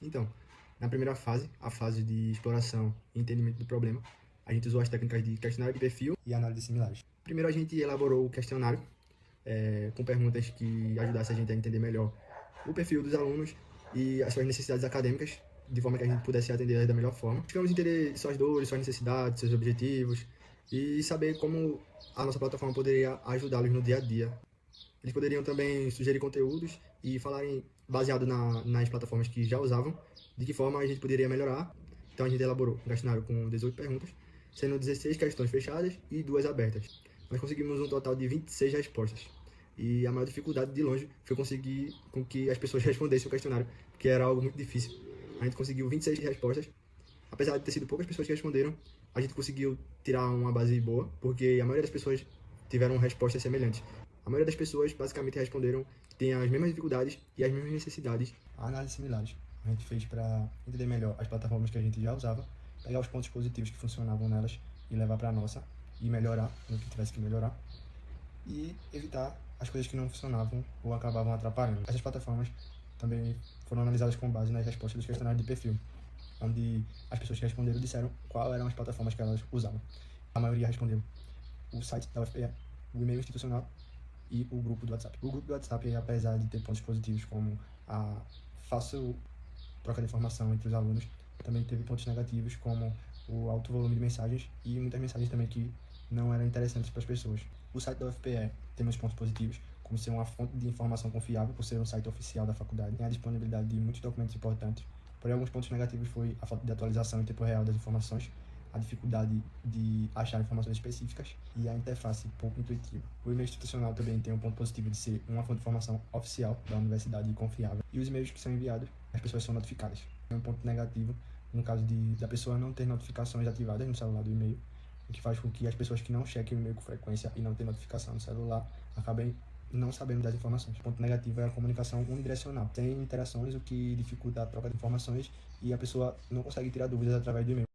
Então, na primeira fase, a fase de exploração e entendimento do problema, a gente usou as técnicas de questionário de perfil e análise similares. Primeiro, a gente elaborou o questionário com perguntas que ajudassem a gente a entender melhor o perfil dos alunos e as suas necessidades acadêmicas, de forma que a gente pudesse atender elas da melhor forma. Buscamos entender suas dores, suas necessidades, seus objetivos e saber como a nossa plataforma poderia ajudá-los no dia a dia. Eles poderiam também sugerir conteúdos e falarem, baseado nas plataformas que já usavam, de que forma a gente poderia melhorar. Então a gente elaborou um questionário com 18 perguntas, sendo 16 questões fechadas e 2 abertas. Nós conseguimos um total de 26 respostas. E a maior dificuldade, de longe, foi conseguir com que as pessoas respondessem o questionário, que era algo muito difícil. A gente conseguiu 26 respostas. Apesar de ter sido poucas pessoas que responderam, a gente conseguiu tirar uma base boa, porque a maioria das pessoas tiveram respostas semelhantes. A maioria das pessoas basicamente responderam que tem as mesmas dificuldades e as mesmas necessidades. Análises similares a gente fez para entender melhor as plataformas que a gente já usava, pegar os pontos positivos que funcionavam nelas e levar para a nossa e melhorar no que tivesse que melhorar e evitar as coisas que não funcionavam ou acabavam atrapalhando. Essas plataformas também foram analisadas com base nas respostas dos questionários de perfil, onde as pessoas que responderam disseram quais eram as plataformas que elas usavam. A maioria respondeu o site da UFPE, o e-mail institucional e o grupo do WhatsApp. O grupo do WhatsApp, apesar de ter pontos positivos como a fácil troca de informação entre os alunos, também teve pontos negativos como o alto volume de mensagens e muitas mensagens também que não eram interessantes para as pessoas. O site da UFPE tem muitos pontos positivos, como ser uma fonte de informação confiável por ser um site oficial da faculdade, tem a disponibilidade de muitos documentos importantes. Porém, alguns pontos negativos foi a falta de atualização em tempo real das informações, a dificuldade de achar informações específicas e a interface pouco intuitiva. O e-mail institucional também tem um ponto positivo de ser uma fonte de informação oficial da universidade e confiável. E os e-mails que são enviados, as pessoas são notificadas. É um ponto negativo no caso da pessoa não ter notificações ativadas no celular do e-mail, o que faz com que as pessoas que não chequem o e-mail com frequência e não ter notificação no celular acabem não sabendo das informações. O ponto negativo é a comunicação unidirecional, sem interações, o que dificulta a troca de informações e a pessoa não consegue tirar dúvidas através do e-mail.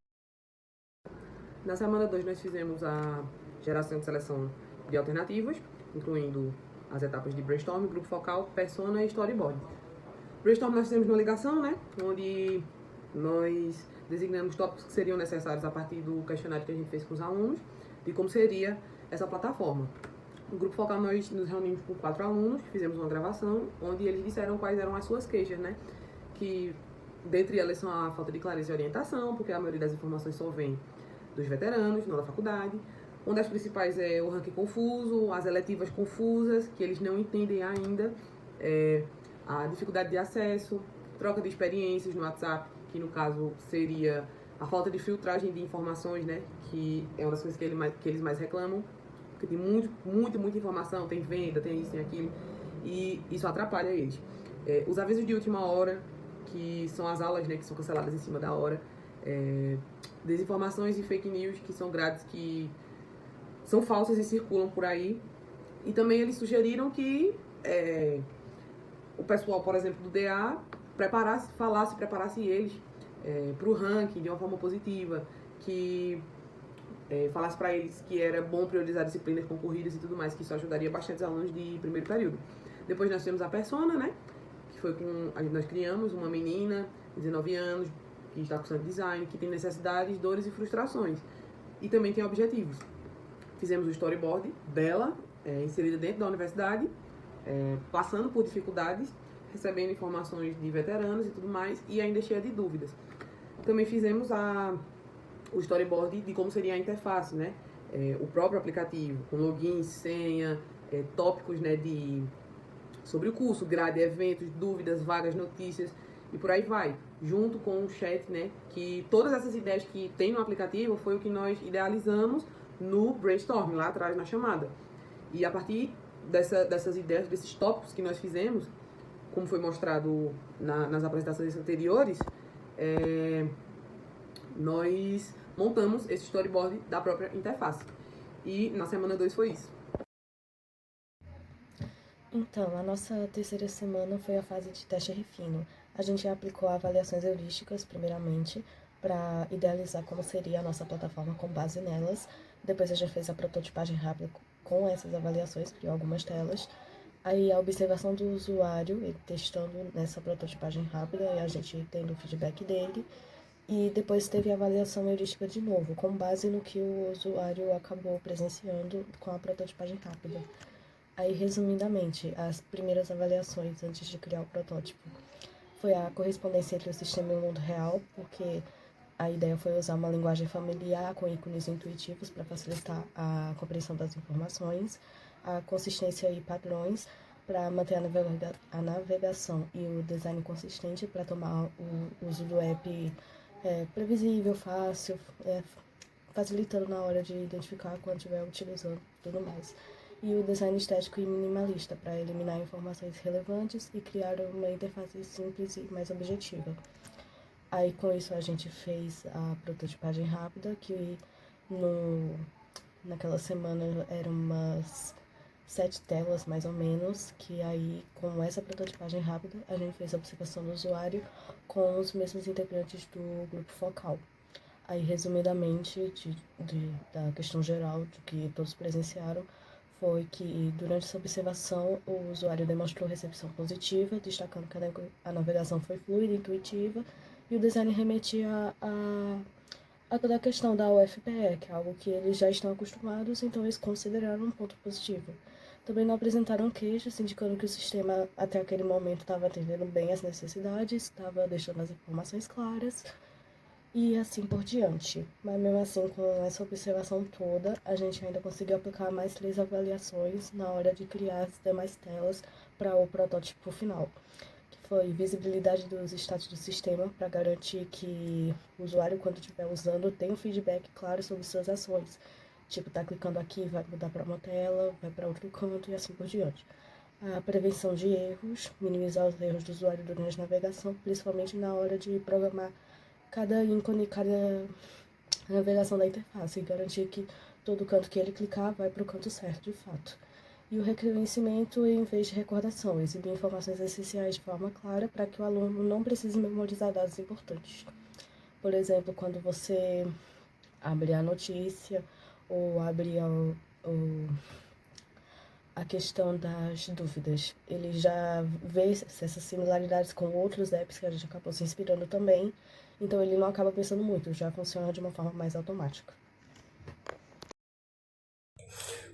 Na semana 2 nós fizemos a geração de seleção de alternativas, incluindo as etapas de brainstorm, grupo focal, persona e storyboard. Brainstorm nós fizemos uma ligação, né, onde nós designamos tópicos que seriam necessários a partir do questionário que a gente fez com os alunos, de como seria essa plataforma. No grupo focal nós nos reunimos com 4 alunos, fizemos uma gravação, onde eles disseram quais eram as suas queixas, né, que dentre elas são a falta de clareza e orientação, porque a maioria das informações só vem dos veteranos, não da faculdade. Uma das principais é o ranking confuso, as eletivas confusas, que eles não entendem ainda, a dificuldade de acesso, troca de experiências no WhatsApp, que no caso seria a falta de filtragem de informações, né, que é uma das coisas que eles mais reclamam, porque tem muita informação, tem venda, tem isso, tem aquilo, e isso atrapalha eles. Os avisos de última hora, que são as aulas, né, que são canceladas em cima da hora, desinformações e fake news, que são grades que são falsas e circulam por aí. E também eles sugeriram que o pessoal, por exemplo, do DA, preparasse eles para o ranking de uma forma positiva, que falasse para eles que era bom priorizar disciplinas concorridas e tudo mais, que isso ajudaria bastante os alunos de primeiro período. Depois nós temos a persona, né, que foi nós criamos uma menina de 19 anos, que está cursando design, que tem necessidades, dores e frustrações. E também tem objetivos. Fizemos o storyboard dela, inserida dentro da universidade, passando por dificuldades, recebendo informações de veteranos e tudo mais, e ainda cheia de dúvidas. Também fizemos o storyboard de como seria a interface, né? O próprio aplicativo, com login, senha, tópicos, né, sobre o curso, grade, eventos, dúvidas, vagas, notícias e por aí vai, junto com o chat, né, que todas essas ideias que tem no aplicativo foi o que nós idealizamos no brainstorm, lá atrás na chamada. E a partir dessas ideias, desses tópicos que nós fizemos, como foi mostrado nas apresentações anteriores, nós montamos esse storyboard da própria interface. E na semana 2 foi isso. Então, a nossa terceira semana foi a fase de teste refino. A gente aplicou avaliações heurísticas, primeiramente, para idealizar como seria a nossa plataforma com base nelas. Depois a gente fez a prototipagem rápida com essas avaliações, criou algumas telas. Aí a observação do usuário, ele testando nessa prototipagem rápida e a gente tendo o feedback dele. E depois teve a avaliação heurística de novo, com base no que o usuário acabou presenciando com a prototipagem rápida. Aí, resumidamente, as primeiras avaliações antes de criar o protótipo foi a correspondência entre o sistema e o mundo real, porque a ideia foi usar uma linguagem familiar com ícones intuitivos para facilitar a compreensão das informações, a consistência e padrões para manter a navegação e o design consistente para tomar o uso do app previsível, fácil, facilitando na hora de identificar quando estiver utilizando e tudo mais. E o design estético e minimalista para eliminar informações relevantes e criar uma interface simples e mais objetiva. Aí com isso a gente fez a prototipagem rápida, que naquela semana eram umas 7 telas mais ou menos, que aí com essa prototipagem rápida a gente fez a observação do usuário com os mesmos integrantes do grupo focal. Aí resumidamente da questão geral do que todos presenciaram foi que durante essa observação o usuário demonstrou recepção positiva, destacando que a navegação foi fluida, intuitiva, e o design remetia a toda a questão da UFPE, que é algo que eles já estão acostumados, então eles consideraram um ponto positivo. Também não apresentaram queixas, indicando que o sistema até aquele momento estava atendendo bem as necessidades, estava deixando as informações claras, e assim por diante. Mas mesmo assim, com essa observação toda, a gente ainda conseguiu aplicar mais 3 avaliações na hora de criar as demais telas para o protótipo final, que foi visibilidade dos status do sistema, para garantir que o usuário, quando estiver usando, tenha um feedback claro sobre suas ações. Tipo, tá clicando aqui, vai mudar para uma tela, vai para outro canto e assim por diante. A prevenção de erros, minimizar os erros do usuário durante a navegação, principalmente na hora de programar cada ícone, cada navegação da interface e garantir que todo canto que ele clicar vai para o canto certo, de fato. E o reconhecimento em vez de recordação, exibir informações essenciais de forma clara para que o aluno não precise memorizar dados importantes. Por exemplo, quando você abre a notícia ou abre a questão das dúvidas, ele já vê essas similaridades com outros apps que a gente acabou se inspirando também, então ele não acaba pensando muito, já funciona de uma forma mais automática.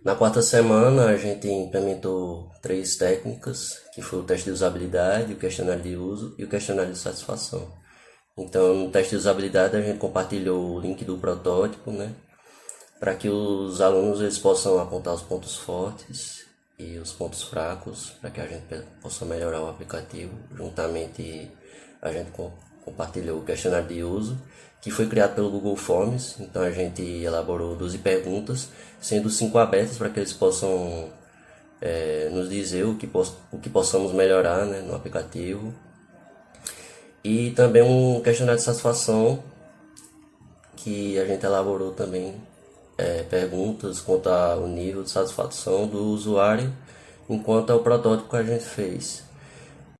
Na quarta semana, a gente implementou 3 técnicas, que foi o teste de usabilidade, o questionário de uso e o questionário de satisfação. Então, no teste de usabilidade, a gente compartilhou o link do protótipo, né, para que os alunos eles possam apontar os pontos fortes e os pontos fracos, para que a gente possa melhorar o aplicativo. Juntamente, a gente compartilhou o questionário de uso, que foi criado pelo Google Forms. Então a gente elaborou 12 perguntas, sendo 5 abertas para que eles possam nos dizer o que possamos melhorar, né, no aplicativo. E também um questionário de satisfação, que a gente elaborou também perguntas quanto ao nível de satisfação do usuário enquanto ao protótipo que a gente fez.